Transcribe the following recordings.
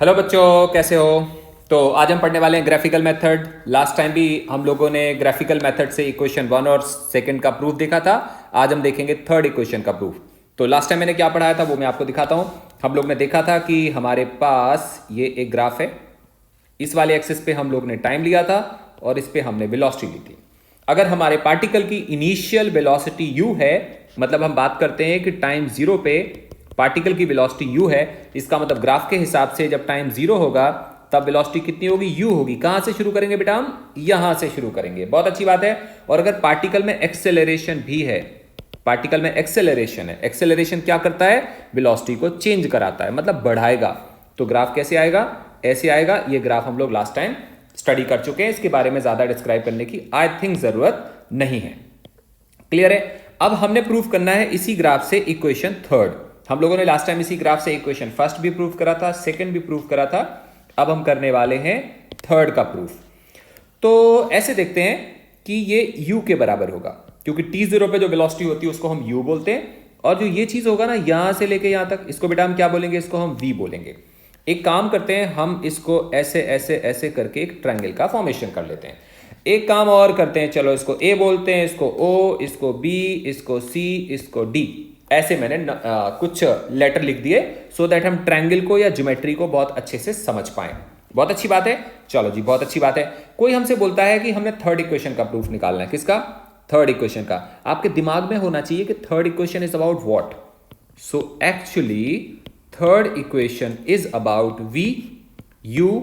Hello बच्चों, कैसे हो। तो आज हम पढ़ने वाले हैं ग्राफिकल मेथड। लास्ट टाइम भी हम लोगों ने ग्राफिकल मेथड से इक्वेशन वन और सेकंड का प्रूफ देखा था। आज हम देखेंगे थर्ड इक्वेशन का प्रूफ। तो लास्ट टाइम मैंने क्या पढ़ाया था वो मैं आपको दिखाता हूं। हम लोग ने देखा था कि हमारे पास ये एक ग्राफ है। इस वाले एक्सिस पे हम लोग ने टाइम लिया था और इस पे हमने वेलोसिटी ली थी। अगर हमारे पार्टिकल की इनिशियल वेलोसिटी u है, मतलब हम बात करते हैं कि टाइम जीरो पे पार्टिकल की वेलोसिटी u है, इसका मतलब ग्राफ के हिसाब से जब टाइम जीरो होगा तब वेलोसिटी कितनी होगी, u होगी। कहां से शुरू करेंगे बेटा, हम यहां से शुरू करेंगे। बहुत अच्छी बात है। और अगर पार्टिकल में एक्सेलरेशन भी है, पार्टिकल में एक्सेलरेशन है, एक्सेलरेशन क्या करता है, वेलोसिटी को चेंज कराता है, मतलब बढ़ाएगा। तो ग्राफ कैसे आएगा, ऐसे आएगा। ये ग्राफ हम लोग लास्ट टाइम स्टडी कर चुके हैं, इसके बारे में ज्यादा डिस्क्राइब करने की आई थिंक जरूरत नहीं है। क्लियर है। अब हमने प्रूफ करना है इसी ग्राफ से इक्वेशन थर्ड। हम लोगों ने लास्ट टाइम इसी ग्राफ से इक्वेशन फर्स्ट भी प्रूफ करा था, सेकंड भी प्रूफ करा था। अब हम करने वाले हैं थर्ड का प्रूफ। तो ऐसे देखते हैं कि ये u के बराबर होगा, क्योंकि t0 पे जो वेलोसिटी होती है उसको हम u बोलते हैं। और जो ये चीज होगा ना, यहां से लेके यहां तक, इसको बेटा हम क्या बोलेंगे, इसको हम v बोलेंगे। एक काम करते हैं, हम इसको ऐसे ऐसे ऐसे करके एक ट्रायंगल का फॉर्मेशन कर लेते हैं। एक काम और करते हैं, चलो इसको a बोलते हैं, इसको o, इसको b, इसको c, इसको d। ऐसे मैंने कुछ लेटर लिख दिए सो दैट हम ट्रायंगल को या ज्योमेट्री को बहुत अच्छे से समझ पाए। बहुत अच्छी बात है। चलो जी, बहुत अच्छी बात है। कोई हमसे बोलता है कि हमने थर्ड इक्वेशन का प्रूफ निकालना है। किसका, थर्ड इक्वेशन का। आपके दिमाग में होना चाहिए कि third equation is about what. So actually third equation is about v, u,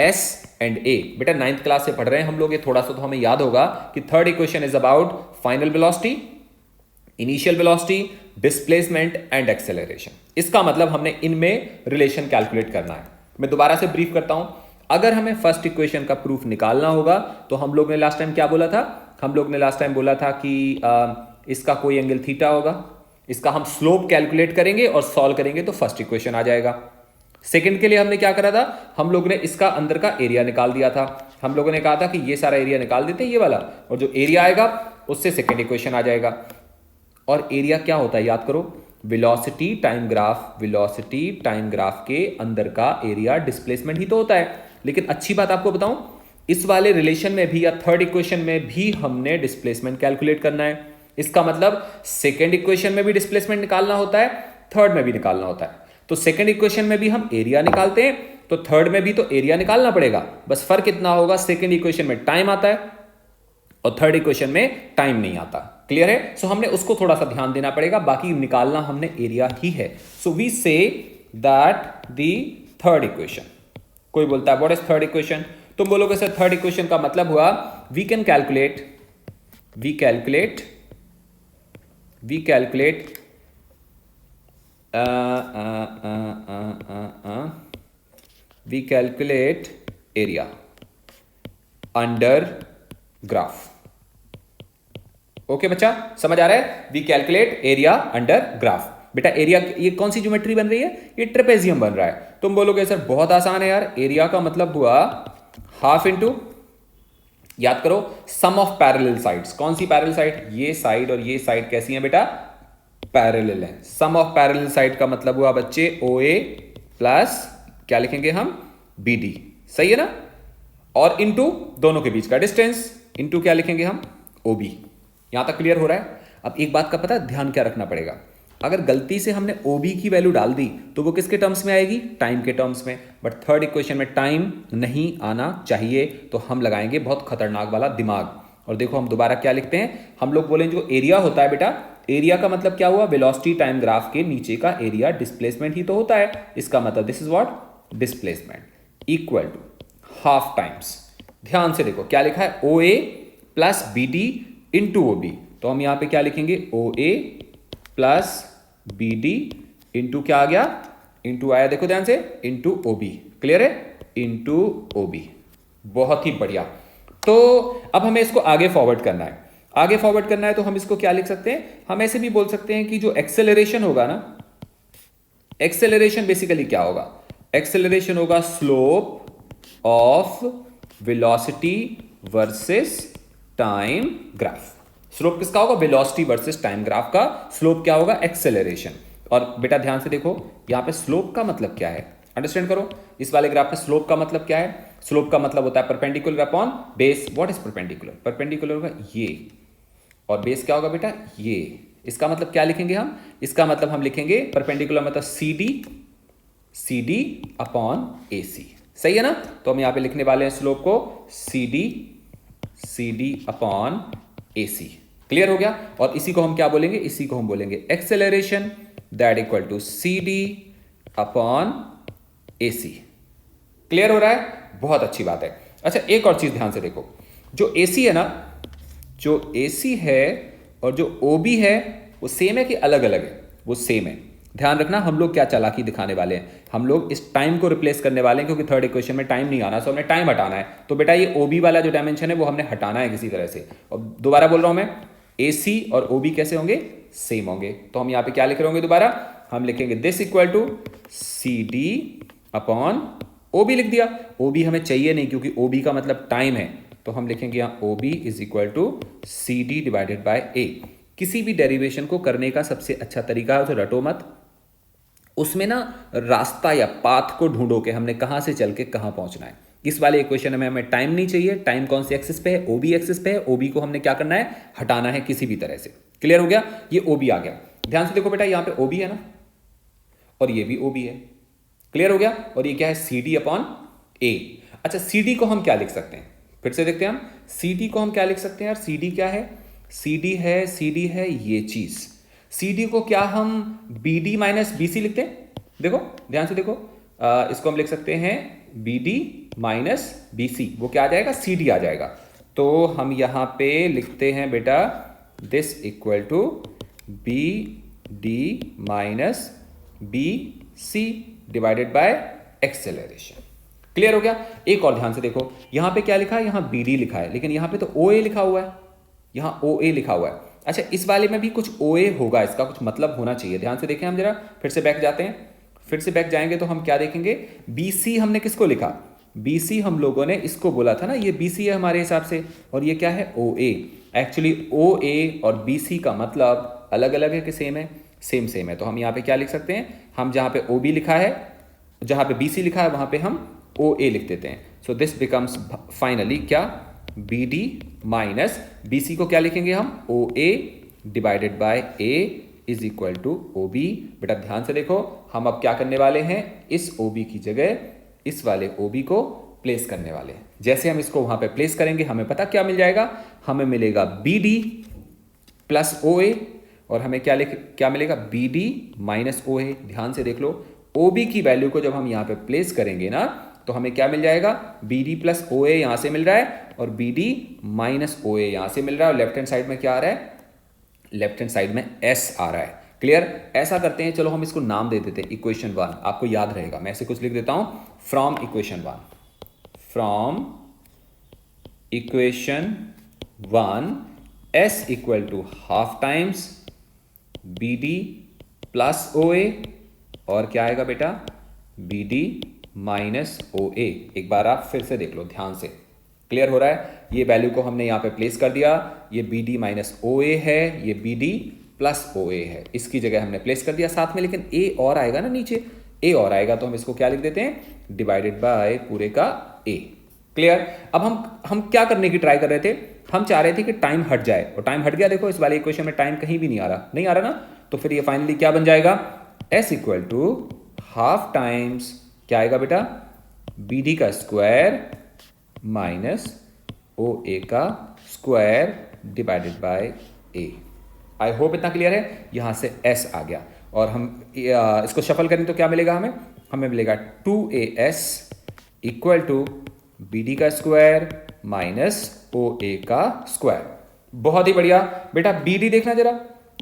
s and a। बेटा नाइन्थ क्लास से पढ़ रहे हैं हम लोग, ये थोड़ा सा तो हमें याद होगा कि third equation is about final velocity, initial velocity, displacement and acceleration. इसका मतलब हमने इनमें रिलेशन कैलकुलेट करना है। मैं दोबारा से ब्रीफ करता हूं। अगर हमें फर्स्ट इक्वेशन का प्रूफ निकालना होगा तो हम लोग ने लास्ट टाइम क्या बोला था, हम लोग ने लास्ट टाइम बोला था कि इसका कोई एंगल थीटा होगा, इसका हम स्लोप कैलकुलेट करेंगे और सॉल्व करेंगे तो फर्स्ट इक्वेशन आ जाएगा। सेकंड के लिए हमने क्या करा था, हम लोग ने इसका अंदर का एरिया निकाल दिया था। हम लोगों ने कहा था कि ये सारा एरिया निकाल देते हैं, ये वाला, और जो एरिया आएगा उससे सेकंड इक्वेशन आ जाएगा। और एरिया क्या होता है, याद करो, velocity time graph, velocity time graph के अंदर का एरिया डिस्प्लेसमेंट ही तो होता है। लेकिन अच्छी बात आपको बताऊं, इस वाले रिलेशन में भी या थर्ड इक्वेशन में भी हमने डिस्प्लेसमेंट कैलकुलेट करना है। इसका मतलब सेकंड इक्वेशन में भी डिस्प्लेसमेंट निकालना होता है, थर्ड में भी निकालना होता है। तो सेकंड इक्वेशन में भी हम एरिया निकालते हैं, तो थर्ड में भी तो एरिया निकालना पड़ेगा। बस फर्क इतना होगा, सेकंड इक्वेशन में टाइम आता है और थर्ड इक्वेशन में टाइम नहीं आता। क्लियर है। सो हमने उसको थोड़ा सा ध्यान देना पड़ेगा, बाकी निकालना हमने एरिया ही है। So we say that the third equation, कोई बोलता है व्हाट इज थर्ड इक्वेशन, तुम बोलोगे सर थर्ड इक्वेशन का मतलब हुआ we calculate area under graph. Okay बच्चा, समझ आ रहा है, we calculate area under graph. बेटा एरिया, ये कौन सी ज्योमेट्री बन रही है, ये ट्रेपेजियम बन रहा है। तुम बोलोगे सर बहुत आसान है यार, एरिया का मतलब हुआ हाफ इंटू, याद करो, सम ऑफ पैरेलल साइड्स। कौन सी पैरेलल साइड, ये साइड और ये साइड कैसी है बेटा, पैरेलल है। सम ऑफ पैरेलल साइड का मतलब हुआ बच्चे OA प्लस क्या लिखेंगे हम, BD। सही है ना। और इंटू दोनों के बीच का डिस्टेंस, इंटू क्या लिखेंगे हम, OB। यहां तक क्लियर हो रहा है। अब एक बात का पता है, ध्यान क्या रखना पड़ेगा, अगर गलती से हमने OB की वैल्यू डाल दी तो वो किसके टर्म्स में आएगी, टाइम के टर्म्स में। बट थर्ड इक्वेशन में टाइम नहीं आना चाहिए, तो हम लगाएंगे बहुत खतरनाक वाला दिमाग। और देखो हम दोबारा क्या लिखते हैं, हम लोग बोलेंगे जो एरिया होता है बेटा, एरिया का मतलब क्या हुआ, वेलोसिटी टाइम ग्राफ के नीचे का एरिया, डिस्प्लेसमेंट ही तो होता है। इसका मतलब this is what, displacement equal to half times. ध्यान से देखो क्या लिखा है, OA plus BD into OB। तो हम यहां पे क्या लिखेंगे, OA प्लस BD इंटू क्या आ गया, इंटू आया, देखो ध्यान से, इंटू OB। क्लियर है, इंटू OB। बहुत ही बढ़िया। तो अब हमें इसको आगे फॉरवर्ड करना है। आगे फॉरवर्ड करना है तो हम इसको क्या लिख सकते हैं, हम ऐसे भी बोल सकते हैं कि जो एक्सेलरेशन होगा ना, एक्सेलरेशन बेसिकली क्या होगा, एक्सेलरेशन होगा slope of velocity versus time graph. Slope किसका होगा, वेलोसिटी वर्सेस टाइम ग्राफ का स्लोप क्या होगा, एक्सेलरेशन। और बेटा ध्यान से देखो, यहां पे स्लोप का मतलब क्या है, अंडरस्टैंड करो। इस वाले ग्राफ में स्लोप का मतलब क्या है? स्लोप का मतलब होता है perpendicular upon base. What is perpendicular? Perpendicular होगा ये, और बेस क्या होगा बेटा? ये। इसका मतलब क्या लिखेंगे हम? इसका मतलब हम लिखेंगे परपेंडिकुलर मतलब सी डी अपॉन ए सी। सही है ना? तो हम यहां पे लिखने वाले हैं स्लोप को सी D upon A C. Clear हो गया? और इसी को हम क्या बोलेंगे? इसी को हम बोलेंगे acceleration, that equal to C D upon A C. Clear हो रहा है? बहुत अच्छी बात है। अच्छा, एक और चीज ध्यान से देखो, जो ए सी है ना, जो ए सी है और जो ओ बी है वो सेम है कि अलग अलग है? वो सेम है। ध्यान रखना, हम लोग क्या चालाकी दिखाने वाले हैं, हम लोग इस टाइम को रिप्लेस करने वाले हैं, क्योंकि थर्ड इक्वेशन में टाइम नहीं आना, सो हमने टाइम हटाना है। तो बेटा ये ओ बी वाला जो डायमेंशन है वो हमने हटाना है किसी तरह से। और दोबारा बोल रहा हूं मैं, ए सी और ओ बी कैसे होंगे? सेम होंगे। तो हम यहां पे क्या लिख रहे होंगे? दोबारा हम लिखेंगे this equal to C D upon O B लिख दिया। ओ बी हमें चाहिए नहीं, क्योंकि ओ बी का मतलब टाइम है, तो हम लिखेंगे यहां O B is equal to C D divided by A. किसी भी डेरिवेशन को करने का सबसे अच्छा तरीका है, उसे रटो मत, उसमें ना रास्ता या पाथ को ढूंढो कि हमने कहां से चल के कहां पहुंचना है। इस वाले इक्वेशन में हमें टाइम नहीं चाहिए, टाइम कौन सी एक्सिस पे है? ओबी एक्सिस पे है। ओबी को हमने क्या करना है? हटाना है किसी भी तरह से। क्लियर हो गया? ये ओबी आ गया। ध्यान से देखो बेटा, यहां पे ओबी है ना, और ये भी ओबी है। क्लियर हो गया? और ये क्या है? सी डी अपॉन ए। अच्छा, सी डी को हम क्या लिख सकते हैं? फिर से देखते हैं हम, सी डी को हम क्या लिख सकते हैं यार? सी डी क्या है? सी डी है ये चीज। सी डी को क्या हम B D minus B C लिखते हैं? देखो, ध्यान से देखो, इसको हम लिख सकते हैं B D minus B C. वो क्या आ जाएगा? सी डी आ जाएगा। तो हम यहां पे लिखते हैं बेटा this equal to B D minus B C divided by acceleration. Clear हो गया? एक और ध्यान से देखो, यहां पे क्या लिखा है? यहां बी डी लिखा है, लेकिन यहां पे तो ओ ए लिखा हुआ है, यहां ओ ए लिखा हुआ है। अच्छा, इस वाले में भी कुछ ओ ए होगा, इसका कुछ मतलब होना चाहिए। ध्यान से देखें हम जरा, फिर से बैक जाते हैं। फिर से बैक जाएंगे तो हम क्या देखेंगे? बी सी हमने किसको लिखा? बी सी हम लोगों ने इसको बोला था ना, ये बी सी है हमारे हिसाब से, और ये क्या है? ओ ए। एक्चुअली ओ ए और बी सी का मतलब अलग अलग है कि सेम है? सेम सेम है। तो हम यहाँ पे क्या लिख सकते हैं? हम जहाँ पे ओ बी लिखा है, जहाँ पे बी सी लिखा है, वहाँ पे हम ओ ए लिख देते हैं। सो दिस बिकम्स फाइनली क्या? B D minus B C को क्या लिखेंगे हम? O A divided by A is equal to O B. बेटा ध्यान से देखो, हम अब क्या करने वाले हैं? इस ओ बी की जगह इस वाले ओ बी को प्लेस करने वाले हैं। जैसे हम इसको वहां पे प्लेस करेंगे, हमें पता क्या मिल जाएगा? हमें मिलेगा B D plus O A, और हमें क्या मिलेगा? बी डी माइनस ओ ए। ध्यान से देख लो, ओ बी की वैल्यू को जब हम यहाँ पे प्लेस करेंगे ना, तो हमें क्या मिल जाएगा? बी डी प्लस ओ ए यहां से मिल रहा है, और बी डी माइनस ओ ए यहां से मिल रहा है, और लेफ्ट हैंड साइड में क्या आ रहा है? लेफ्ट हैंड साइड में एस आ रहा है। क्लियर? ऐसा करते हैं, चलो हम इसको नाम दे देते हैं इक्वेशन 1। आपको याद रहेगा, मैं ऐसे कुछ लिख देता हूं, from equation 1। From equation 1 S equal to half times B D plus O A, और क्या आएगा बेटा? B D minus O A. एक बार आप फिर से देख लो ध्यान से। क्लियर हो रहा है? ये वैल्यू को हमने यहां पे प्लेस कर दिया, ये बी डी माइनस ओ ए है, ये बी डी प्लस ओ ए है, इसकी जगह हमने प्लेस कर दिया साथ में, लेकिन ए और आएगा ना नीचे, ए और आएगा, तो हम इसको क्या लिख देते हैं? डिवाइडेड बाय पूरे का ए। क्लियर? अब हम क्या करने की ट्राई कर रहे थे? हम चाह रहे थे कि टाइम हट जाए, और टाइम हट गया। देखो, इस वाले इक्वेशन में टाइम कहीं भी नहीं आ रहा ना, तो फिर ये फाइनली क्या बन जाएगा? S equal to half times क्या आएगा बेटा? बी डी का स्क्वायर माइनस ओ ए का square divided by A. I hope इतना क्लियर है। यहां से एस आ गया, और हम इसको शफल करें तो क्या मिलेगा हमें? हमें मिलेगा 2as equal to B D का स्क्वायर माइनस ओ ए का स्क्वायर। बहुत ही बढ़िया बेटा। बी डी देखना जरा,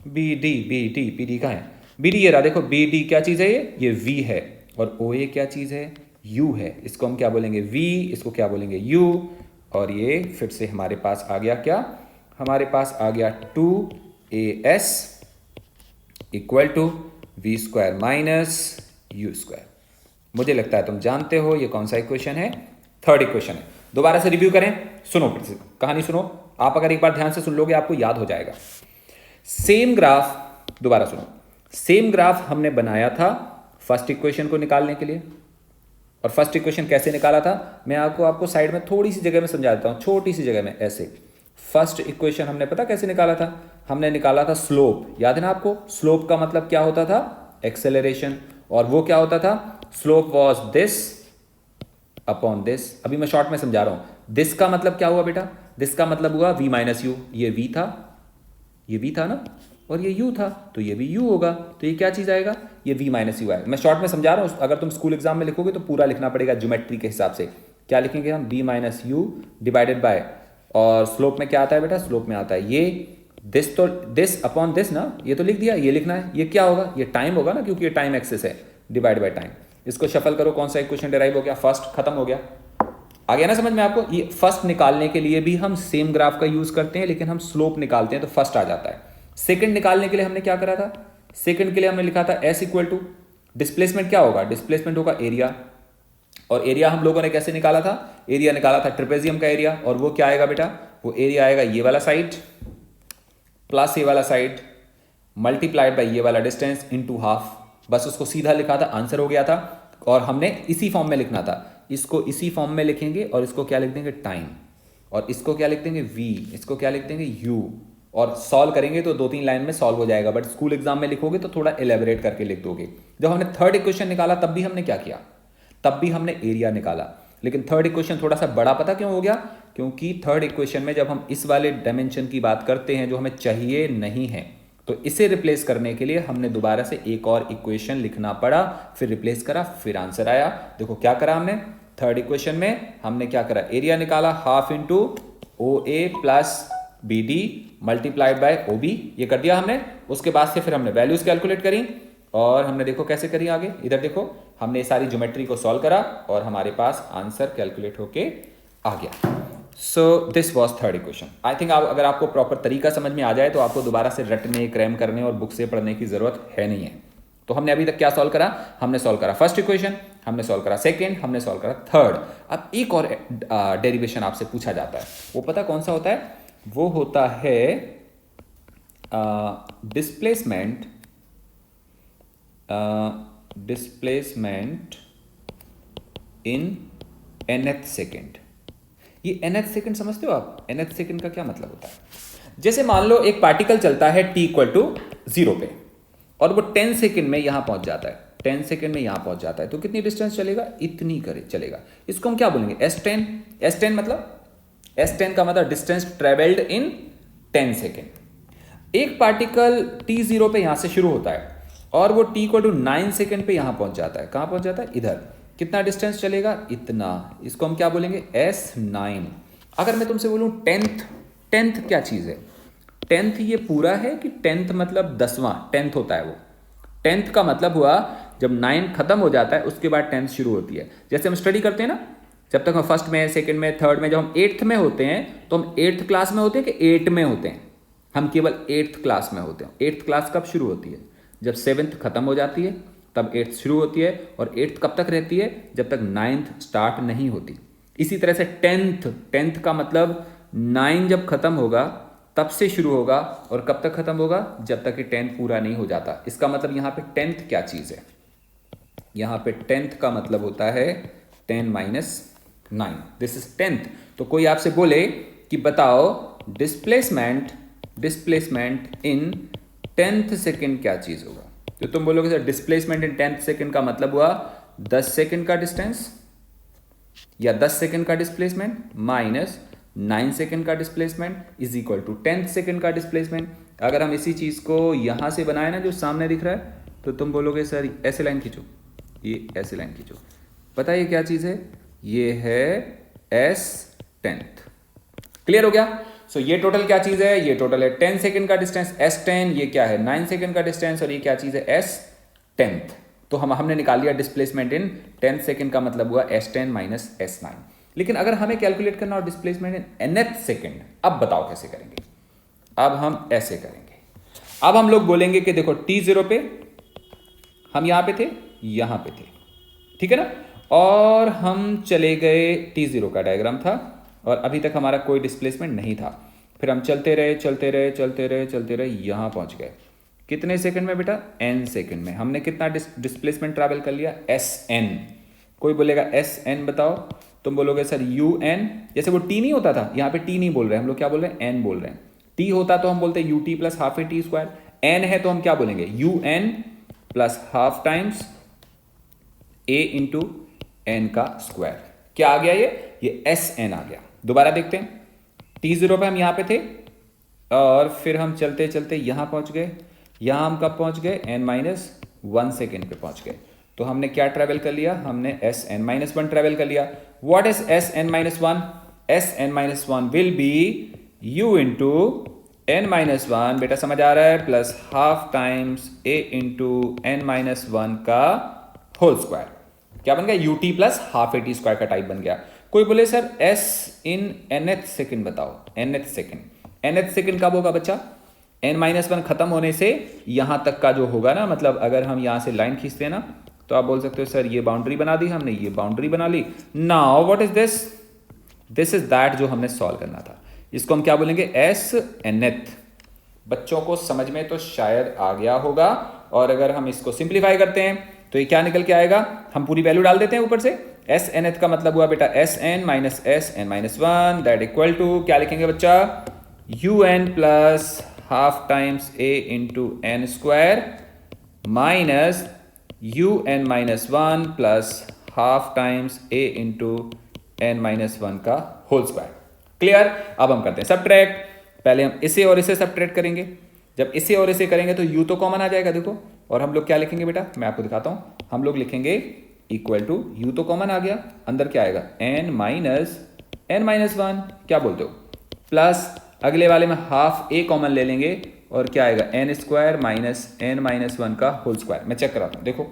बी डी कहाँ है? बी डी ये रहा, देखो बी डी क्या चीज है? ये वी है, और ओ ए क्या चीज है? यू है। इसको हम क्या बोलेंगे? वी। इसको क्या बोलेंगे? यू। और ये फिर से हमारे पास आ गया क्या? हमारे पास आ गया 2as equal to V square minus U square. मुझे लगता है तुम जानते हो ये कौन सा इक्वेशन है? थर्ड इक्वेशन है। दोबारा से रिव्यू करें, सुनो, फिर से कहानी सुनो। आप अगर एक बार ध्यान से सुन लोगे आपको याद हो जाएगा। सेम ग्राफ, दोबारा सुनो, सेम ग्राफ हमने बनाया था फर्स्ट इक्वेशन को निकालने के लिए, और फर्स्ट इक्वेशन कैसे निकाला था मैं आपको साइड में थोड़ी सी जगह में समझा देता हूँ, छोटी सी जगह में ऐसे। फर्स्ट इक्वेशन हमने पता कैसे निकाला था, हमने निकाला था स्लोप, याद है ना आपको? स्लोप का मतलब क्या होता था? एक्सेलरेशन। और वो क्या होता था? Slope was this upon this. अभी मैं शॉर्ट में समझा रहा हूं। दिस का मतलब क्या हुआ बेटा? दिस का मतलब हुआ v माइनस यू। ये v था, ये v था ना, और ये u था, तो ये भी u होगा। तो ये क्या चीज आएगा? ये v माइनस यू आएगा। मैं शॉर्ट में समझा रहा हूं, अगर तुम स्कूल एग्जाम में लिखोगे तो पूरा लिखना पड़ेगा ज्योमेट्री के हिसाब से। क्या लिखेंगे हम? v minus you divided by, और स्लोप में क्या आता है बेटा? स्लोप में आता है ये दिस, तो दिस अपॉन दिस ना, ये तो लिख दिया, ये लिखना है। ये क्या होगा? ये टाइम होगा ना, क्योंकि ये टाइम एक्सेस है, डिवाइड बाय टाइम। इसको शफल करो, कौन सा इक्वेशन डिराइव हो गया? फर्स्ट खत्म हो गया। आ गया ना समझ में आपको? ये फर्स्ट निकालने के लिए भी हम सेम ग्राफ का यूज करते हैं, लेकिन हम स्लोप निकालते हैं तो फर्स्ट आ जाता है। सेकंड निकालने के लिए हमने क्या करा था? सेकंड के लिए हमने लिखा था s इक्वल टू डिस्प्लेसमेंट। क्या होगा? डिस्प्लेसमेंट होगा एरिया। और एरिया हम लोगों ने कैसे निकाला था? एरिया निकाला था ट्रेपेजियम का एरिया, और वो क्या आएगा बेटा? वो एरिया आएगा ये वाला साइड प्लस ये वाला साइड मल्टीप्लाइड बाय ये वाला डिस्टेंस इनटू हाफ। बस उसको सीधा लिखा था, आंसर हो गया था। और हमने इसी फॉर्म में लिखना था, इसको इसी फॉर्म में लिखेंगे, और इसको क्या लिख देंगे? टाइम। और इसको क्या लिख देंगे? v। इसको क्या लिख देंगे? u। और सॉल्व करेंगे तो 2-3 लाइन में सॉल्व हो जाएगा, बट स्कूल एग्जाम में लिखोगे तो थोड़ा एलेबरेट करके लिख दोगे। जब हमने थर्ड इक्वेशन निकाला तब भी हमने क्या किया? तब भी हमने एरिया निकाला। लेकिन थर्ड इक्वेशन थोड़ा सा बड़ा, पता क्यों हो गया? क्योंकि थर्ड इक्वेशन में जब हम इस वाले डायमेंशन की बात करते हैं जो हमें चाहिए नहीं है, तो इसे रिप्लेस करने के लिए हमने दोबारा से एक और इक्वेशन लिखना पड़ा, फिर रिप्लेस करा, फिर आंसर आया। देखो क्या करा हमने थर्ड इक्वेशन में? हमने क्या करा? एरिया निकाला, half into O A plus B D multiplied by O B, ये कर दिया हमने। उसके बाद से फिर हमने वैल्यूज कैलकुलेट करी, और हमने देखो कैसे करी आगे। इधर देखो, हमने ये सारी ज्योमेट्री को सॉल्व करा और हमारे पास आंसर कैलकुलेट होके आ गया। So this was third equation. I think आप, अगर आपको प्रॉपर तरीका समझ में आ जाए तो आपको दोबारा से रटने, क्रैम करने और बुक से पढ़ने की जरूरत है नहीं है। तो हमने अभी तक क्या सॉल्व करा? हमने सॉल्व करा फर्स्ट इक्वेशन, हमने सॉल्व करा सेकेंड, हमने सॉल्व करा थर्ड। अब एक और डेरिवेशन आपसे पूछा जाता है, वो पता कौन सा होता है? वो होता है डिस्प्लेसमेंट इन nth सेकेंड। ये nth सेकेंड समझते हो आप? nth सेकेंड का क्या मतलब होता है? जैसे मान लो एक पार्टिकल चलता है t इक्वल टू 0 पे, और वो 10 सेकेंड में यहां पहुंच जाता है, 10 सेकेंड में यहां पहुंच जाता है, तो कितनी डिस्टेंस चलेगा? इतनी करे चलेगा। इसको हम क्या बोलेंगे? S10। S10 मतलब, S10 का मतलब डिस्टेंस ट्रेवल्ड इन 10 सेकेंड। एक पार्टिकल t0 पे यहां से शुरू होता है और वो t इक्वल टू 9 सेकेंड पे यहां पहुंच जाता है। कहां पहुंच जाता है? इधर। कितना डिस्टेंस चलेगा? इतना। इसको हम क्या बोलेंगे? S9। अगर मैं तुमसे बोलूं टेंथ क्या चीज है? टेंथ ये पूरा है कि टेंथ मतलब 10वां? टेंथ होता है वो। टेंथ का मतलब हुआ जब 9 खत्म हो जाता है उसके बाद 10th शुरू होती है। जैसे हम स्टडी करते हैं ना, जब तक हम फर्स्ट में, सेकंड में, थर्ड में, जब हम 8th में होते हैं तो हम 8th क्लास में होते हैं कि 8 में होते हैं? हम केवल 8th क्लास में होते हैं। 8th क्लास कब शुरू होती है? जब 7th खत्म हो जाती है तब 8th शुरू होती है, और 8th कब तक रहती है? जब तक 9th स्टार्ट नहीं होती। इसी तरह से 10th का मतलब 9 जब खत्म होगा तब से शुरू होगा, और कब तक खत्म होगा? जब तक कि 10th पूरा नहीं हो जाता। इसका मतलब यहां पे 10th क्या चीज है? यहां पे 10th का मतलब होता है 10 माइनस 9, दिस इज 10th। तो कोई आपसे बोले कि बताओ डिस्प्लेसमेंट इन 10th सेकेंड क्या चीज होगा, तो तुम बोलोगे sir displacement in 10th second का मतलब हुआ 10 सेकेंड का डिस्टेंस, या 10 सेकेंड का डिस्प्लेसमेंट माइनस 9 सेकेंड का displacement is equal to 10th second का डिस्प्लेसमेंट। अगर हम इसी चीज को यहां से बनाए ना, जो सामने दिख रहा है, तो तुम बोलोगे सर ऐसे लाइन खींचो, ये ऐसे लाइन खींचो। पता है ये क्या चीज है? ये है S10th। क्लियर हो गया? सो ये टोटल क्या चीज है? ये टोटल है 10 सेकेंड का डिस्टेंस S10, ये क्या है? 9 सेकेंड का डिस्टेंस, और ये क्या चीज है? S10th। तो हमने निकाल लिया डिस्प्लेसमेंट इन 10 सेकेंड का मतलब हुआ S10 माइनस S9। लेकिन अगर हमें कैलकुलेट करना हो डिस्प्लेसमेंट इन nth सेकेंड, अब बताओ कैसे करेंगे? अब हम ऐसे करेंगे। अब हम लोग बोलेंगे कि देखो t0 पे हम यहां पे थे, यहां पे थे, ठीक है ना, और हम चले गए, t0 का डायग्राम था और अभी तक हमारा कोई डिस्प्लेसमेंट नहीं था। फिर हम चलते रहे, यहां पहुंच गए। कितने सेकंड में बेटा? n सेकंड में। हमने कितना डिस्प्लेसमेंट ट्रैवल कर लिया? Sn। कोई बोलेगा एस एन बताओ, तुम बोलोगे सर यू एन, जैसे वो टी नहीं होता था, यहाँ पे टी नहीं बोल रहे हम लोग, क्या बोल रहे हैं, एन बोल रहे हैं। टी होता तो हम बोलते U T plus half A T square, N है तो हम क्या बोलेंगे, U N plus half times ए इंटू एन का स्क्वायर। क्या आ गया ये एस एन आ गया। दोबारा देखते हैं, टी जीरो पे हम यहां पे थे और फिर हम चलते चलते यहां पहुंच गए, यहां हम कब पहुंच गए, एन माइनस वन सेकेंड पे पहुंच गए। तो हमने क्या ट्रेवल कर लिया, हमने S N minus one travel कर लिया। What is S N minus one, S N minus one will be U into N minus one, बेटा समझ आ रहा है, प्लस हाफ टाइम्स ए इंटू एन माइनस वन का होल स्क्वायर। क्या बन गया, U T plus half A T square का टाइप बन गया। कोई बोले sir S in nth second बताओ, nth सेकेंड, nth सेकेंड कब होगा बच्चा, n माइनस वन खत्म होने से यहां तक का जो होगा ना, मतलब अगर हम यहां से लाइन खींचते हैं ना, तो आप बोल सकते हो सर ये बाउंड्री बना दी हमने, ये बाउंड्री बना ली। Now what is this, this is that जो हमने सॉल्व करना था। इसको हम क्या बोलेंगे, एस nth। बच्चों को समझ में तो शायद आ गया होगा, और अगर हम इसको सिंप्लीफाई करते हैं तो ये क्या निकल के आएगा, हम पूरी वैल्यू डाल देते हैं ऊपर से। एस nth का मतलब हुआ बेटा s N minus s N minus one, that equal to क्या लिखेंगे बच्चा, u N plus half times ए into n square minus u n minus one plus half times ए इंटू एन माइनस वन का whole square. Clear. अब हम करते हैं subtract. पहले हम इसे और इसे सब्ट्रैक्ट करेंगे। जब इसे और इसे करेंगे तो u तो कॉमन आ जाएगा, देखो, और हम लोग क्या लिखेंगे बेटा, मैं आपको दिखाता हूं, हम लोग लिखेंगे इक्वल टू, u तो कॉमन आ गया, अंदर क्या आएगा, n माइनस वन, क्या बोलते हो, प्लस अगले वाले में हाफ a कॉमन ले लेंगे और क्या आएगा, n square minus n minus one का होल स्क्वायर। मैं चेक कराता हूं, देखो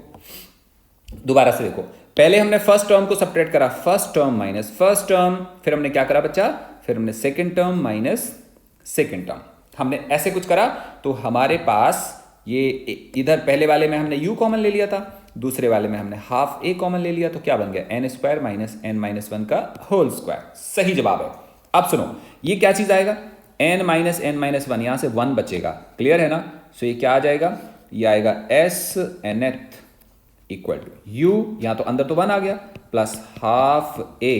दोबारा से देखो, पहले हमने फर्स्ट टर्म को सब्ट्रैक्ट करा, first term minus first term, फिर हमने क्या करा बच्चा, फिर हमने second term minus second term, हमने ऐसे कुछ करा। तो हमारे पास ये इधर पहले वाले में हमने u कॉमन ले लिया था, दूसरे वाले में हमने हाफ a कॉमन ले लिया, तो क्या बन गया, n square minus n minus one का होल स्क्वायर। सही जवाब है। अब सुनो, ये क्या चीज आएगा, n minus n minus one, यहां से वन बचेगा, क्लियर है ना। सो ये क्या आ जाएगा, ये आएगा s nth equal to u, यहां तो अंदर तो वन आ गया, प्लस हाफ a,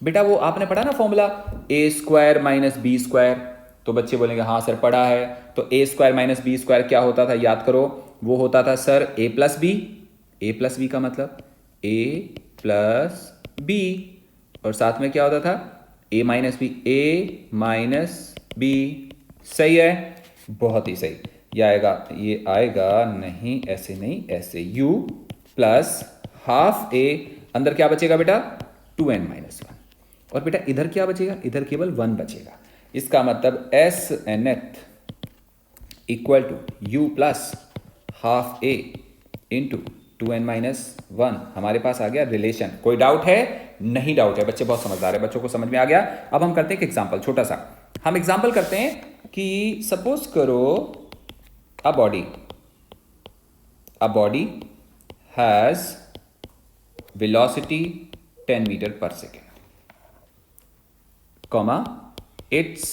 बेटा वो आपने पढ़ा ना formula a square minus b square, तो बच्चे बोलेंगे हाँ सर पढ़ा है। तो a square minus b square क्या होता था, याद करो, वो होता था सर a प्लस बी का मतलब a प्लस बी, और साथ में क्या होता था a माइनस बी। सही है, बहुत ही सही। ये आएगा नहीं, ऐसे नहीं, ऐसे u प्लस हाफ a, अंदर क्या बचेगा बेटा, 2n माइनस वन, और बेटा इधर क्या बचेगा, इधर केवल वन बचेगा। इसका मतलब s nth equal to u plus half a into 2n minus one. हमारे पास आ गया रिलेशन। कोई डाउट है, नहीं डाउट है, बच्चे बहुत समझदार है, बच्चों को समझ में आ गया। अब हम करते हैं एक एग्जाम्पल, छोटा सा हम एग्जाम्पल करते हैं कि सपोज करो a body has velocity 10 metre per second, comma, its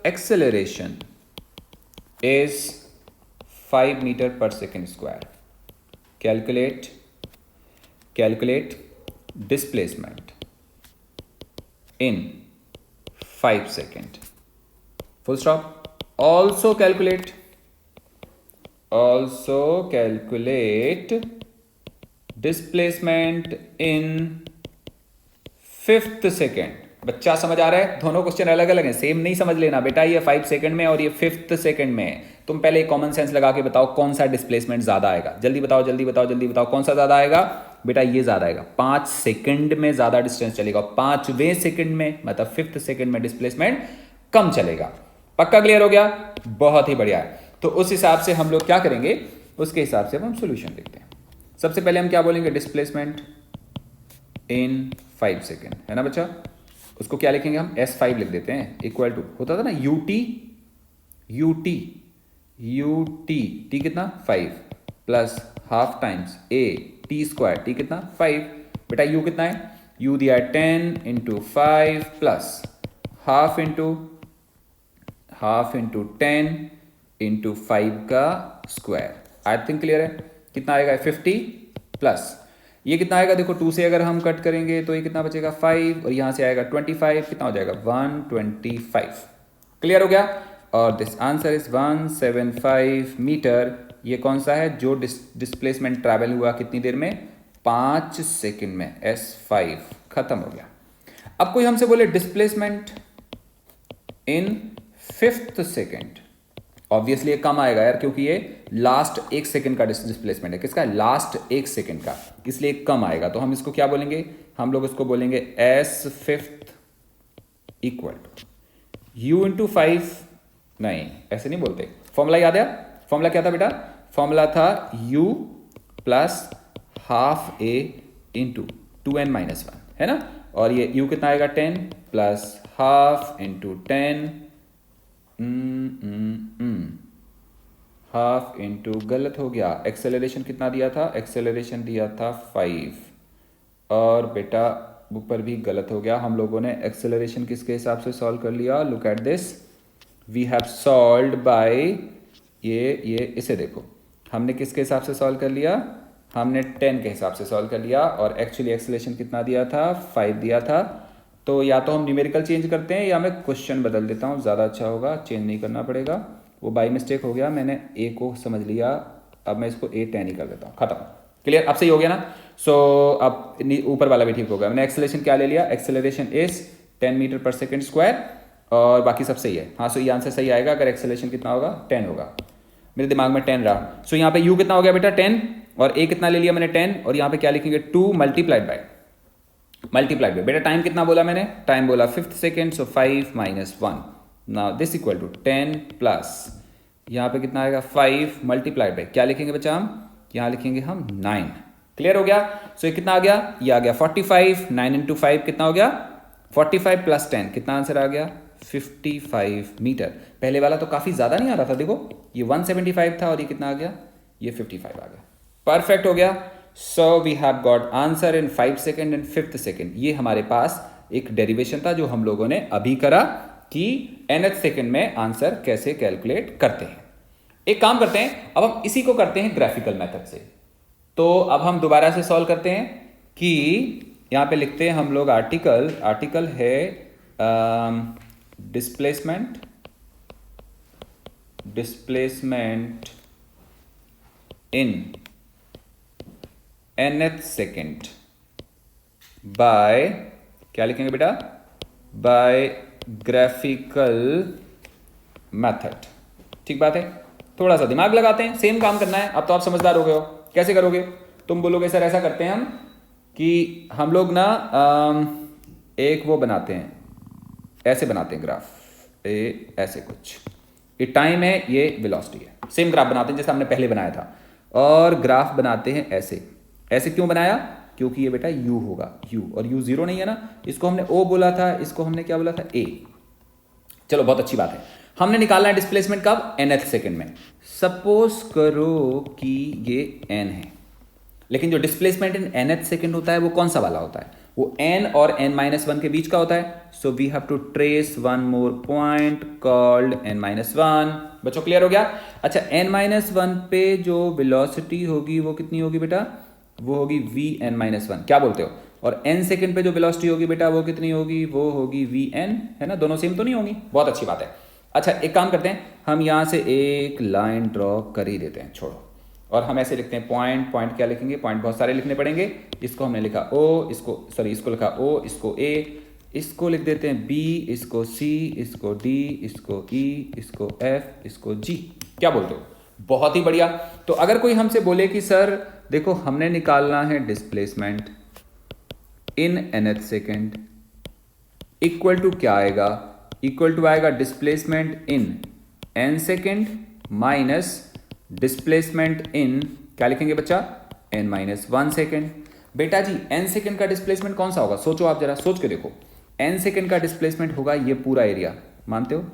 acceleration is 5 meter per second square. Calculate displacement in 5 seconds. Full stop. Also calculate displacement in 5th second. बच्चा समझ आ रहा है, दोनों क्वेश्चन अलग अलग हैं, सेम नहीं समझ लेना बेटा, ये 5 सेकंड में और ये 5th सेकंड में है। तुम पहले कॉमन सेंस लगा के बताओ कौन सा डिस्प्लेसमेंट ज्यादा आएगा, जल्दी बताओ कौन सा ज्यादा आएगा बेटा, ये ज्यादा आएगा, 5 सेकंड में ज्यादा डिस्टेंस चलेगा, 5वें सेकंड में मतलब 5th सेकंड में डिस्प्लेसमेंट कम चलेगा। पक्का क्लियर हो गया, बहुत ही बढ़िया है। तो उस हिसाब से हम लोग क्या करेंगे, उसके हिसाब से अब हम सोल्यूशन देखते हैं। सबसे पहले हम क्या बोलेंगे, डिस्प्लेसमेंट इन 5 सेकेंड, है ना बच्चा, उसको क्या लिखेंगे हम, S5 लिख देते हैं, इक्वल टू होता था ना टी कितना 5 plus half times a T square, T कितना 5, बेटा u कितना है, u दिया है 10 into 5 plus half into 10 into 5 का स्क्वायर। आई थिंक क्लियर है, कितना आएगा 50 प्लस ये कितना आएगा, देखो 2 से अगर हम कट करेंगे तो ये कितना बचेगा 5, और यहाँ से आएगा 25, कितना हो जाएगा 125। क्लियर हो गया। और दिस आंसर इज 175 मीटर। ये कौन सा है, जो डिस्प्लेसमेंट ट्रैवल हुआ कितनी देर में, 5 सेकंड में, S5 खत्म हो गया। अब कोई हमसे बोले displacement in 5th second, obviously ये कम आएगा यार, क्योंकि ये लास्ट 1 सेकंड का डिस्प्लेसमेंट है। किसका, लास्ट 1 सेकंड का, इसलिए कम आएगा। तो हम इसको क्या बोलेंगे, हम लोग इसको बोलेंगे S5 equal to U into 5, नहीं ऐसे नहीं बोलते, फॉर्मूला याद है, फॉर्मूला क्या था बेटा, फॉर्मूला था U plus half A into 2n-1, है ना। और ये U कितना आएगा 10 plus half into 10, half into, गलत हो गया, एक्सेलरेशन कितना दिया था, एक्सेलरेशन दिया था 5, और बेटा ऊपर भी गलत हो गया। हम लोगों ने एक्सेलरेशन किसके हिसाब से सॉल्व कर लिया, look at this, we have solved by ये इसे देखो, हमने किसके हिसाब से सॉल्व कर लिया, हमने 10 के हिसाब से सॉल्व कर लिया, और एक्चुअली एक्सेलरेशन कितना दिया था, 5 दिया था। तो या तो हम न्यूमेरिकल चेंज करते हैं या मैं क्वेश्चन बदल देता हूँ, ज़्यादा अच्छा होगा, चेंज नहीं करना पड़ेगा, वो बाई मिस्टेक हो गया, मैंने A को समझ लिया, अब मैं इसको A10 ही कर देता हूँ, खत्म। क्लियर, अब सही हो गया ना। सो अब ऊपर वाला भी ठीक हो गया। मैंने एक्सेलरेशन क्या ले लिया, acceleration is 10 metre per second square, और बाकी सब सही है। हाँ, सो ये आंसर सही आएगा अगर एक्सेलरेशन कितना होगा, 10 होगा। मेरे दिमाग में 10 रहा। सो यहाँ पे U कितना हो गया बेटा 10, और A कितना ले लिया मैंने 10, और यहाँ पे क्या लिखेंगे 2 मल्टीप्लाइड बाय बेटा टाइम कितना बोला मैंने, टाइम बोला 5th second, so 5 minus 1, now this equal to 10 plus यहाँ पे कितना आएगा 5 मल्टीप्लाइड बाय, क्या लिखेंगे बच्चा हम, यहाँ लिखेंगे हम 9। क्लियर हो गया। सो ये कितना आ गया, ये आ गया 45, 9 इंटू 5 कितना हो गया 45 प्लस 10, कितना आंसर आ गया 55 मीटर। पहले वाला तो काफी ज्यादा नहीं आ रहा था, देखो ये 175 था और ये कितना आ गया, ये 55 आ गया। परफेक्ट हो गया। So we have got answer in 5 second and 5th second. ये हमारे पास एक डेरिवेशन था जो हम लोगों ने अभी करा कि nth सेकेंड में आंसर कैसे कैलकुलेट करते हैं। एक काम करते हैं, अब हम इसी को करते हैं ग्राफिकल मेथड से। तो अब हम दोबारा से सॉल्व करते हैं कि यहां पे लिखते हैं हम लोग आर्टिकल है displacement in nth second by, क्या लिखेंगे बेटा, बाय ग्राफिकल मेथड। ठीक बात है, थोड़ा सा दिमाग लगाते हैं, सेम काम करना है। अब तो आप समझदार हो गए हो, कैसे करोगे, तुम बोलोगे सर ऐसा करते हैं हम कि हम लोग ना एक वो बनाते हैं, ऐसे बनाते हैं ग्राफ, ऐसे कुछ, ये टाइम है, ये वेलोसिटी है, सेम ग्राफ बनाते हैं जैसे हमने पहले बनाया था, और ग्राफ बनाते हैं ऐसे। ऐसे क्यों बनाया, क्योंकि ये बेटा u होगा, u, और u 0 नहीं है ना, इसको हमने o बोला था, इसको हमने क्या बोला था, a। चलो बहुत अच्छी बात है, हमने निकालना है डिस्प्लेसमेंट कब, nth सेकेंड में। सपोज करो कि ये n है, लेकिन जो डिस्प्लेसमेंट इन nth सेकेंड होता है वो कौन सा वाला होता है, वो n और n-1 के बीच का होता है। So we have to trace one more point called n-1। बच्चों क्लियर हो गया। अच्छा, n-1 पे जो वेलोसिटी होगी वो कितनी होगी बेटा, वो होगी vn-1, क्या बोलते हो, और n सेकेंड पे जो वेलोसिटी होगी बेटा वो कितनी होगी, वो होगी vn, है ना, दोनों सेम तो नहीं होंगी, बहुत अच्छी बात है। अच्छा एक काम करते हैं, हम यहाँ से एक लाइन ड्रॉ कर ही देते हैं, छोड़ो, और हम ऐसे लिखते हैं पॉइंट क्या लिखेंगे, पॉइंट बहुत सारे लिखने पड़ेंगे। इसको हमने लिखा O, इसको लिखा O, इसको A, इसको लिख देते हैं B, इसको C, इसको D, इसको E, इसको F, इसको G। क्या बोलते हो, बहुत ही बढ़िया। तो अगर कोई हमसे बोले कि सर देखो हमने निकालना है displacement in nth second, equal to क्या आएगा, इक्वल टू आएगा displacement in n second minus displacement in, क्या लिखेंगे बच्चा, n-1 सेकेंड। बेटा जी n सेकेंड का डिस्प्लेसमेंट कौन सा होगा, सोचो आप जरा, सोच के देखो, n सेकेंड का डिस्प्लेसमेंट होगा ये पूरा एरिया, मानते हो,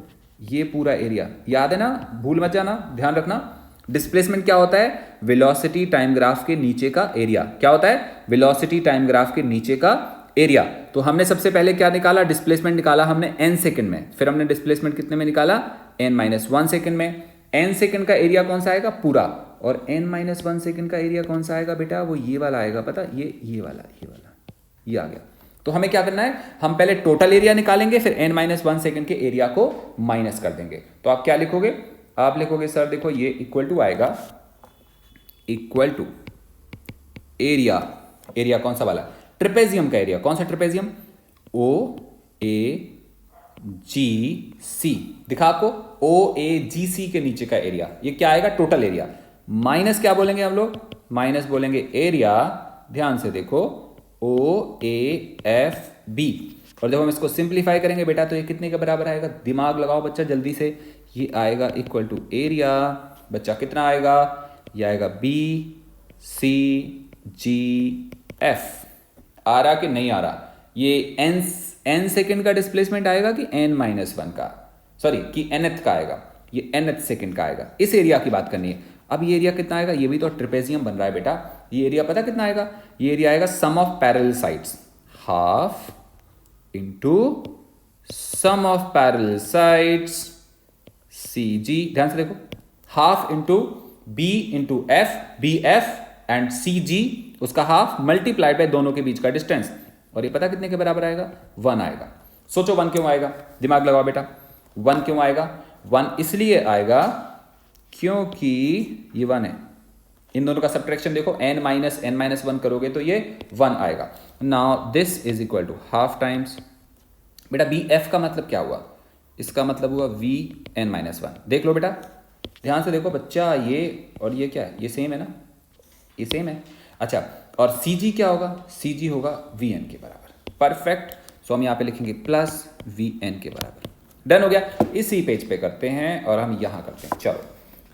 ये पूरा एरिया, याद है ना, भूल मत जाना, ध्यान रखना। डिस्प्लेसमेंट क्या होता है, वेलोसिटी टाइम ग्राफ के नीचे का एरिया। क्या होता है, वेलोसिटी टाइम ग्राफ के नीचे का एरिया। तो हमने सबसे पहले क्या निकाला, डिस्प्लेसमेंट निकाला हमने n सेकेंड में, फिर हमने डिस्प्लेसमेंट कितने में निकाला, n-1 सेकेंड में। n सेकेंड का एरिया कौन सा आएगा, पूरा, और n-1 सेकंड का एरिया कौन सा आएगा बेटा, वो ये वाला आएगा, पता ये वाला ये आ गया। तो हमें क्या करना है, हम पहले टोटल एरिया निकालेंगे, फिर n-1 सेकंड के एरिया को माइनस कर देंगे। तो आप क्या लिखोगे, आप लिखोगे सर देखो ये इक्वल टू आएगा, इक्वल टू एरिया कौन सा वाला, ट्रेपेजियम का एरिया। कौन सा ट्रेपेजियम, OAGC दिखा आपको, OAGC के नीचे का एरिया, ये क्या आएगा, टोटल एरिया, माइनस क्या बोलेंगे हम लोग, माइनस बोलेंगे एरिया, ध्यान से देखो, OAFB। और जब हम इसको सिंप्लीफाई करेंगे बेटा तो ये कितने के बराबर आएगा, दिमाग लगाओ बच्चा जल्दी से, ये आएगा इक्वल टू एरिया, बच्चा कितना आएगा, ये आएगा BCGF। आ रहा कि नहीं आ रहा, ये n सेकेंड का डिस्प्लेसमेंट आएगा कि n-1 का, सॉरी कि nth का आएगा, ये nth सेकेंड का आएगा। इस एरिया की बात करनी है। अब ये एरिया कितना आएगा, ये भी तो ट्रेपेजियम बन रहा है बेटा, ये एरिया पता कितना आएगा, ये एरिया आएगा sum of parallel sides, half into sum of parallel sides CG, ध्यान से देखो, half into B into F, BF and CG उसका हाफ मल्टीप्लाइड बाय दोनों के बीच का डिस्टेंस, और ये पता कितने के बराबर आएगा, 1 आएगा। सोचो 1 क्यों आएगा, दिमाग लगाओ बेटा, 1 क्यों आएगा, 1 इसलिए आएगा क्योंकि ये 1 है, इन दोनों का सब्ट्रैक्शन देखो, n-1 करोगे तो ये 1 आएगा। Now this is equal to half times, बेटा BF का मतलब क्या हुआ, इसका मतलब हुआ VN-1। देख लो बेटा, ध्यान से देखो बच्चा, ये और ये क्या है, ये सेम है ना, ये सेम है। अच्छा, और CG क्या होगा, CG होगा VN के बराबर, परफेक्ट। सो हम यहाँ पे लिखेंगे प्लस VN के बराबर, डन हो गया। इसी पेज पे करते हैं और हम यहाँ करते हैं, चलो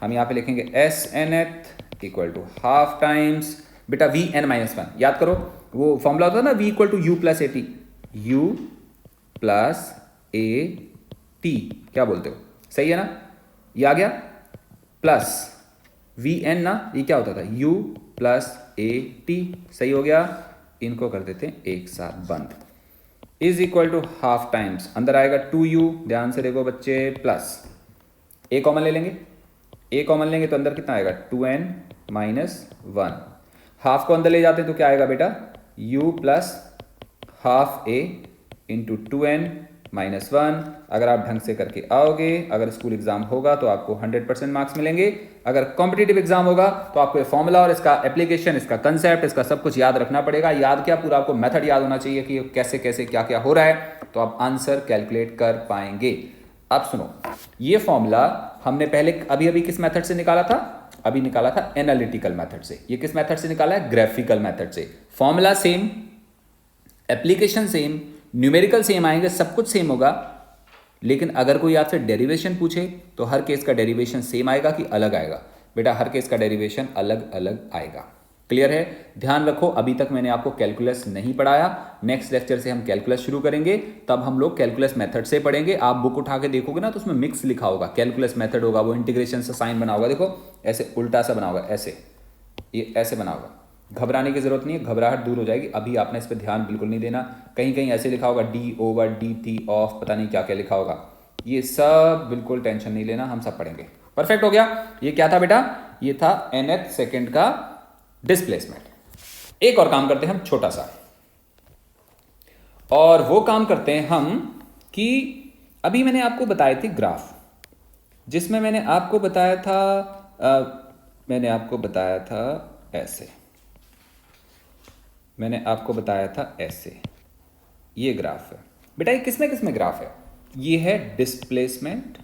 हम यहाँ पे लिखेंगे SNth equal to half times बेटा VN-1। याद करो वो फॉर्मूला होता है ना, V equal to U plus AT, U plus AT, क्या बोलते हो, सही है ना, ये आ गया, प्लस VN ना, ये क्या होता था, U प्लस AT, सही हो गया। इनको कर देते हैं एक साथ बंद, is equal to half times, अंदर आएगा 2U, ध्यान से देखो बच्चे, प्लस A कॉमन ले लेंगे, A कॉमन लेंगे तो अंदर कितना आएगा, 2n-1, हाफ को अंदर ले जाते हैं तो क्या आएगा बेटा, U plus half A into 2n-1। अगर आप ढंग से करके आओगे, अगर स्कूल एग्जाम होगा तो आपको 100% मार्क्स मिलेंगे, अगर कॉम्पिटिटिव एग्जाम होगा तो आपको ये फॉर्मूला और इसका एप्लीकेशन, इसका कंसेप्ट, इसका सब कुछ याद रखना पड़ेगा। याद क्या, पूरा आपको मेथड याद होना चाहिए कि कैसे कैसे क्या क्या हो रहा है, तो आप आंसर कैलकुलेट कर पाएंगे। अब सुनो, ये फॉर्मूला हमने पहले अभी किस मेथड से निकाला था, अभी निकाला था एनालिटिकल मेथड से। ये किस मेथड से निकाला है, ग्राफिकल मेथड से। Formula same, application same, numerical same आएंगे, सब कुछ सेम होगा, लेकिन अगर कोई आपसे डेरिवेशन पूछे तो हर केस का डेरिवेशन सेम आएगा कि अलग आएगा, बेटा हर केस का डेरिवेशन अलग अलग आएगा। क्लियर है, ध्यान रखो। अभी तक मैंने आपको कैलकुलस नहीं पढ़ाया, नेक्स्ट लेक्चर से हम कैलकुलस शुरू करेंगे, तब हम लोग कैलकुलस मेथड से पढ़ेंगे। आप बुक उठा के देखोगे ना तो उसमें मिक्स लिखा होगा, कैलकुलस मेथड होगा, वो इंटीग्रेशन से साइन बना होगा, देखो ऐसे उल्टा सा बना होगा, ऐसे ये ऐसे बना होगा। घबराने की जरूरत नहीं है, घबराहट दूर हो जाएगी। अभी आपने इस पर ध्यान बिल्कुल नहीं देना, कहीं कहीं ऐसे लिखा होगा d/dt ऑफ, पता नहीं क्या क्या लिखा होगा, ये सब बिल्कुल टेंशन नहीं लेना, हम सब पढ़ेंगे। परफेक्ट हो गया। ये क्या था बेटा, ये था nth सेकेंड का डिस्प्लेसमेंट। एक और काम करते हैं हम छोटा सा, और वो काम करते हैं हम कि अभी मैंने आपको बताए थे ग्राफ, जिसमें मैंने आपको बताया था ऐसे, मैंने आपको बताया था ऐसे, ये ग्राफ है बेटा। ये किसमें ग्राफ है, ये है डिस्प्लेसमेंट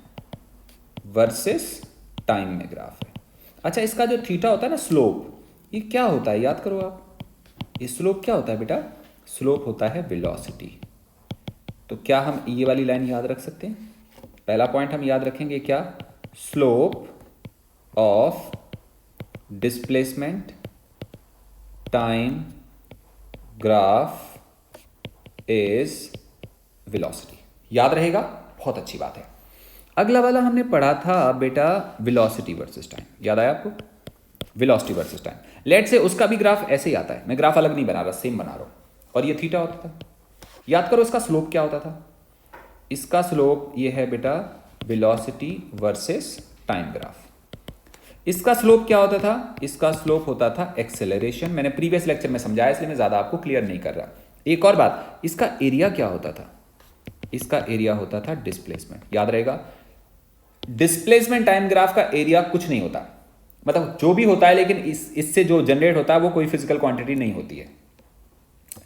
वर्सेस टाइम में ग्राफ है। अच्छा, इसका जो थीटा होता है ना, स्लोप, ये क्या होता है, याद करो आप, ये स्लोप क्या होता है बेटा, स्लोप होता है वेलोसिटी। तो क्या हम ये वाली लाइन याद रख सकते हैं, पहला पॉइंट हम याद रखेंगे क्या, slope of displacement time graph is velocity, याद रहेगा, बहुत अच्छी बात है। अगला वाला हमने पढ़ा था बेटा वेलोसिटी वर्सेस टाइम, याद आया आपको, वेलोसिटी वर्सेस टाइम। लेट से उसका भी ग्राफ ऐसे ही आता है, मैं ग्राफ अलग नहीं बना रहा, सेम बना रहा हूं, और ये थीटा होता था। याद करो इसका स्लोप क्या होता था, इसका स्लोप ये है बेटा वेलोसिटी वर्सेस टाइम ग्राफ। इसका स्लोप क्या होता था? इसका स्लोप होता था एक्सेलरेशन। मैंने प्रीवियस लेक्चर में समझाया, इसलिए मैं ज़्यादा आपको क्लियर नहीं कर रहा। एक और बात, इसका एरिया क्या होता था? इसका एरिया होता था डिस्प्लेसमेंट। याद रहेगा, डिस्प्लेसमेंट टाइम ग्राफ का एरिया कुछ नहीं होता, मतलब जो भी होता है, लेकिन इससे जो जनरेट होता है वो कोई फिजिकल क्वांटिटी नहीं होती है।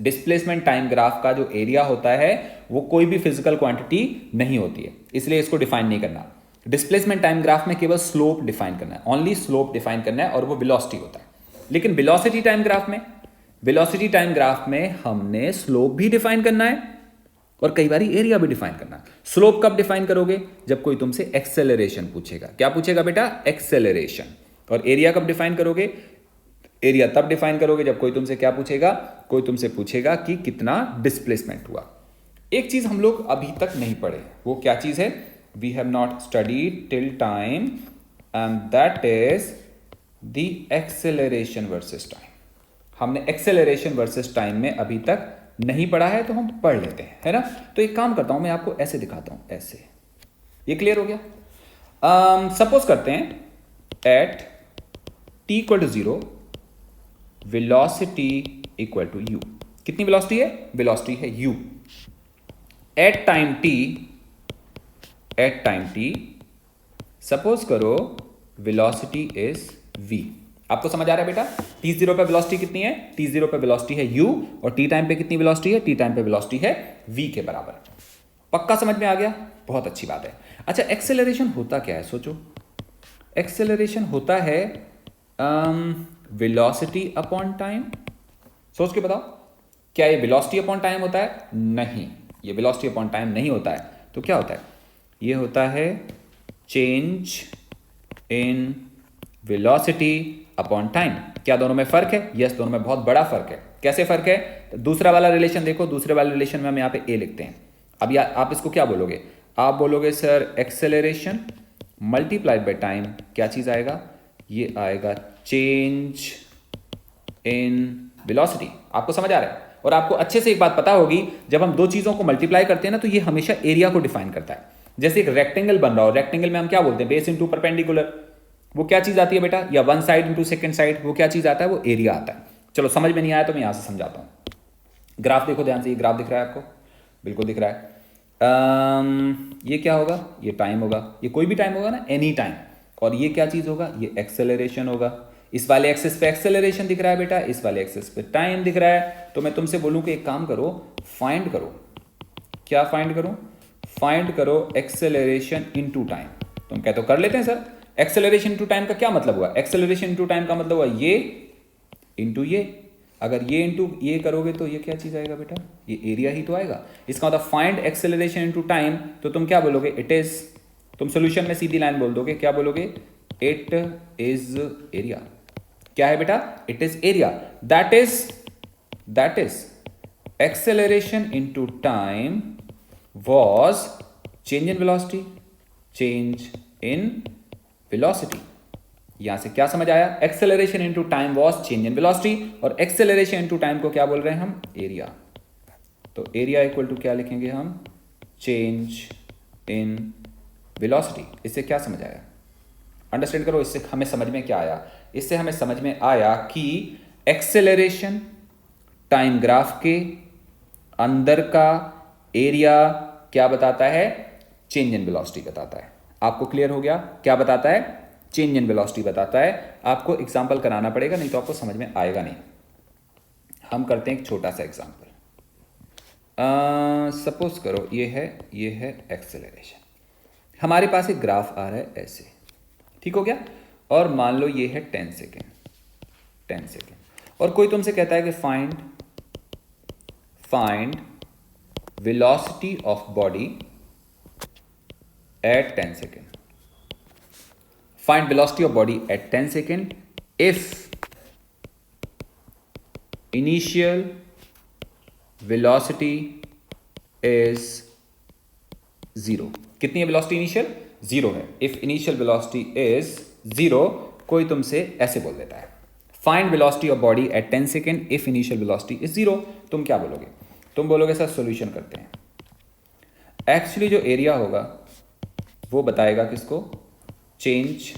डिस्प्लेसमेंट टाइम ग्राफ का जो एरिया होता है वो कोई भी फिजिकल क्वांटिटी नहीं होती है, इसलिए इसको डिफाइन नहीं करना। डिस्प्लेसमेंट टाइम ग्राफ में केवल स्लोप डिफाइन करना है, ओनली स्लोप डिफाइन करना है, और वो वेलोसिटी होता है। लेकिन वेलोसिटी टाइम ग्राफ में हमने स्लोप भी डिफाइन करना है और कई बार एरिया भी डिफाइन करना है। स्लोप कब डिफाइन करोगे? जब कोई तुमसे एक्सेलरेशन पूछेगा। क्या पूछेगा बेटा? एक्सेलरेशन। और एरिया कब डिफाइन करोगे? एरिया तब डिफाइन करोगे जब कोई तुमसे क्या पूछेगा? कोई तुमसे पूछेगा कि कितना डिस्प्लेसमेंट हुआ। एक चीज हम लोग अभी तक नहीं पढ़े, वो क्या चीज है? We have not studied till time, and that is the acceleration versus time. हमने एक्सेलरेशन वर्सेस टाइम में अभी तक नहीं पढ़ा है, तो हम पढ़ लेते हैं, है ना? तो एक काम करता हूं, मैं आपको ऐसे दिखाता हूं, ऐसे। ये क्लियर हो गया? सपोज करते हैं at t equal to 0 velocity equal to u। कितनी वेलोसिटी है? वेलोसिटी है u। At time t suppose करो वेलोसिटी इज v। आपको समझ आ रहा है बेटा? t0 पे वेलोसिटी कितनी है? t0 पे वेलोसिटी है u, और t टाइम पे कितनी वेलोसिटी है? t टाइम पे वेलोसिटी है v के बराबर। पक्का समझ में आ गया? बहुत अच्छी बात है। अच्छा, एक्सेलरेशन होता क्या है? सोचो, एक्सेलरेशन होता है वेलोसिटी अपॉन टाइम। सोच के बताओ, क्या ये वेलोसिटी अपॉन टाइम होता है? नहीं, ये वेलोसिटी अपॉन टाइम नहीं होता है। तो क्या होता है? ये होता है change in velocity upon time. क्या दोनों में फर्क है? यस, दोनों में बहुत बड़ा फर्क है। कैसे फर्क है? तो दूसरा वाला रिलेशन देखो, दूसरे वाले रिलेशन में हम यहाँ पे ए लिखते हैं। अब आप इसको क्या बोलोगे? आप बोलोगे sir acceleration multiplied by time. क्या चीज आएगा? ये आएगा चेंज इन वेलोसिटी। आपको समझ आ रहा है? और आपको अच्छे से एक बात पता होगी, जब हम दो चीजों को मल्टीप्लाई करते हैं ना, तो ये हमेशा एरिया को डिफाइन करता है। जैसे एक रेक्टेंगल बन रहा हो, रेक्टेंगल में हम क्या बोलते हैं? Base into perpendicular. वो क्या चीज आती है बेटा? या one side into second side. वो क्या चीज आता है? वो एरिया आता है। चलो, समझ में नहीं आया तो मैं यहां से समझाता हूं। ग्राफ देखो ध्यान से, ये ग्राफ दिख रहा है आपको? बिल्कुल दिख रहा है। ये क्या होगा? ये टाइम होगा। ये कोई भी टाइम होगा ना, एनी टाइम। और ये क्या चीज होगा? ये एक्सेलरेशन होगा। इस वाले एक्सेस पे एक्सेलरेशन दिख रहा है बेटा, इस वाले एक्सेस पे टाइम दिख रहा है। तो मैं तुमसे बोलूं कि एक काम करो, फाइंड करो। क्या फाइंड करो? फाइंड करो एक्सेलरेशन इनटू टाइम। तुम कहते हो कर लेते हैं सर। एक्सेलरेशन इनटू टाइम का क्या मतलब हुआ? एक्सेलरेशन इनटू टाइम का मतलब हुआ ये इनटू ये। अगर ये इनटू ये करोगे तो ये क्या चीज आएगा बेटा? ये एरिया ही तो आएगा। इसका मतलब फाइंड एक्सेलरेशन इनटू टाइम, तो तुम क्या बोलोगे? इट इज, तुम सॉल्यूशन में सीधी लाइन बोल दोगे। क्या बोलोगे? It is area. क्या है बेटा? It is area. That is acceleration into time was change in velocity, change in velocity। यहां से क्या समझ आया? Acceleration into time was change in velocity, और एक्सेलरेशन इनटू टाइम को क्या बोल रहे हैं हम? एरिया। तो एरिया इक्वल टू क्या लिखेंगे हम? Change in velocity. इससे क्या समझ आया? अंडरस्टैंड करो, इससे हमें समझ में क्या आया? इससे हमें समझ में आया कि एक्सेलरेशन टाइम ग्राफ के अंदर का एरिया क्या बताता है? चेंज इन वेलोसिटी बताता है। आपको क्लियर हो गया? क्या बताता है? चेंज इन वेलोसिटी बताता है। आपको एग्जांपल कराना पड़ेगा, नहीं तो आपको समझ में आएगा नहीं। हम करते हैं एक छोटा सा एग्जांपल। सपोज करो ये है एक्सेलरेशन। हमारे पास एक ग्राफ आ रहा है ऐसे, ठीक हो गया? और मान लो ये है 10 सेकेंड, और कोई तुमसे कहता है कि find velocity of body at 10 second. Find velocity of body at 10 second if initial velocity is 0। कितनी है वेलोसिटी इनिशियल? 0 है। इफ इनिशियल वेलोसिटी इज 0, कोई तुमसे ऐसे बोल देता है find velocity of body at 10 second if initial velocity is 0। तुम क्या बोलोगे? तुम बोलोगे सर सॉल्यूशन करते हैं। एक्चुअली जो एरिया होगा वो बताएगा किसको? चेंज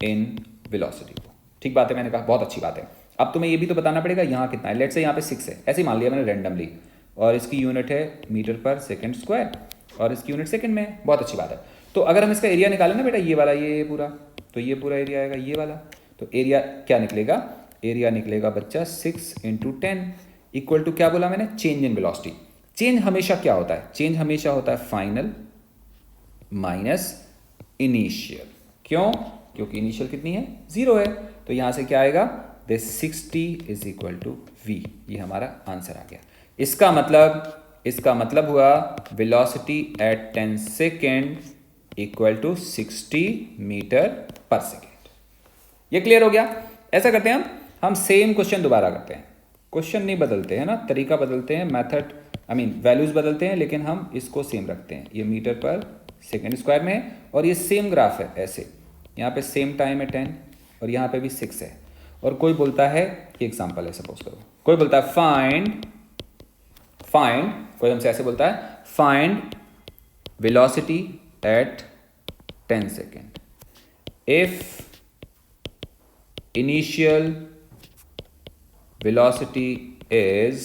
इन वेलोसिटी को। ठीक बात है, मैंने कहा बहुत अच्छी बात है। अब तुम्हें ये भी तो बताना पड़ेगा यहाँ कितना है। लेट्स से यहाँ पे 6 है, ऐसे ही मान लिया मैंने रैंडमली, और इसकी यूनिट है मीटर पर सेकेंड स्क्वायर और इसकी यूनिट सेकेंड में है। बहुत अच्छी बात है। तो अगर हम इसका एरिया निकालें ना बेटा, ये वाला, ये पूरा, तो ये पूरा एरिया आएगा ये वाला। तो एरिया क्या निकलेगा? एरिया निकलेगा बच्चा 6 × 10 इक्वल टू क्या बोला मैंने? Change in velocity. चेंज हमेशा क्या होता है? चेंज हमेशा होता है फाइनल माइनस इनिशियल। क्यों? क्योंकि इनिशियल कितनी है? 0 है। तो यहां से क्या आएगा? This 60 is equal to v। ये हमारा आंसर आ गया। इसका मतलब हुआ velocity at 10 second equal to 60 metre per second. ये क्लियर हो गया? ऐसा करते हैं हम सेम क्वेश्चन दोबारा करते हैं। क्वेश्चन नहीं बदलते हैं ना, तरीका बदलते हैं, मेथड वैल्यूज बदलते हैं, लेकिन हम इसको सेम रखते हैं। ये मीटर पर सेकेंड स्क्वायर में है और ये सेम ग्राफ है ऐसे। यहाँ पे सेम टाइम है 10 और यहाँ पे भी 6 है। और कोई बोलता है, ये एग्जांपल है सपोज करो, कोई बोलता है फाइंड, कोई हमसे ऐसे बोलता है find velocity at 10 second if initial velocity is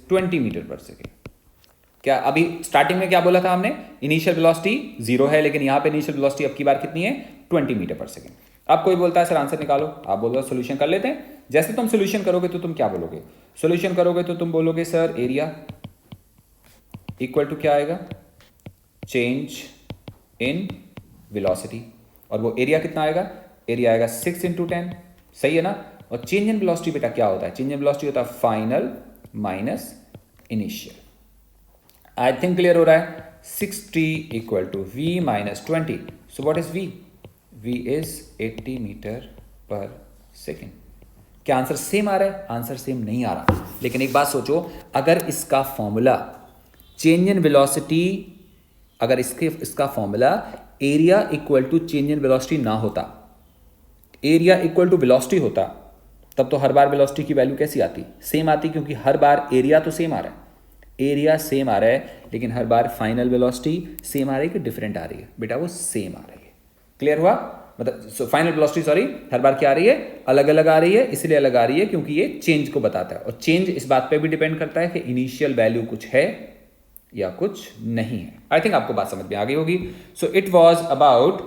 20 metre per second. क्या अभी स्टार्टिंग में क्या बोला था हमने? इनिशियल वेलोसिटी 0 है, लेकिन यहां पे इनिशियल वेलोसिटी अब की बार कितनी है? 20 मीटर पर सेकेंड। अब कोई बोलता है सर आंसर निकालो, आप बोल रहे हो सोल्यूशन कर लेते हैं। जैसे तुम सोल्यूशन करोगे तो तुम क्या बोलोगे? सोल्यूशन करोगे तो तुम बोलोगे सर एरिया इक्वल टू क्या आएगा? Change in velocity. और वो एरिया कितना आएगा? एरिया आएगा 6 × 10। सही है ना? और चेंज इन वेलोसिटी बेटा क्या होता है? चेंज इन वेलोसिटी होता है final minus initial. I think clear हो रहा है? 60 equal to v minus 20। So what is v? v is 80 metre per second. क्या आंसर सेम आ रहा है? आंसर सेम नहीं आ रहा। लेकिन एक बात सोचो, अगर इसका फॉर्मूला चेंज इन वेलोसिटी, अगर इसका formula area equal to change in velocity ना होता, एरिया इक्वल टू वेलोसिटी होता, तब तो हर बार वेलोसिटी की वैल्यू कैसी आती? सेम आती, क्योंकि हर बार एरिया तो सेम आ रहा है, एरिया सेम आ रहा है, लेकिन हर बार फाइनल वेलोसिटी सेम आ रही है कि डिफरेंट आ रही है? बेटा वो सेम आ रही है। क्लियर हुआ? मतलब फाइनल वेलोसिटी सॉरी हर बार क्या आ रही है? अलग अलग आ रही है। इसलिए अलग आ रही है क्योंकि ये चेंज को बताता है, और चेंज इस बात पे भी डिपेंड करता है कि इनिशियल वैल्यू कुछ है या कुछ नहीं है। आई थिंक आपको बात समझ में आ गई होगी। So it was about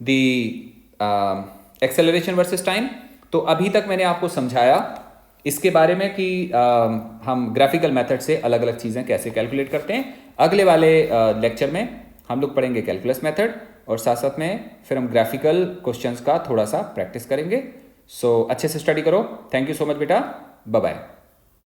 the acceleration versus time. तो अभी तक मैंने आपको समझाया इसके बारे में कि हम ग्राफिकल मेथड से अलग अलग चीज़ें कैसे कैलकुलेट करते हैं। अगले वाले लेक्चर में हम लोग पढ़ेंगे कैलकुलस मेथड, और साथ साथ में फिर हम ग्राफिकल क्वेश्चंस का थोड़ा सा प्रैक्टिस करेंगे। सो अच्छे से स्टडी करो। थैंक यू सो मच बेटा, बाय बाय।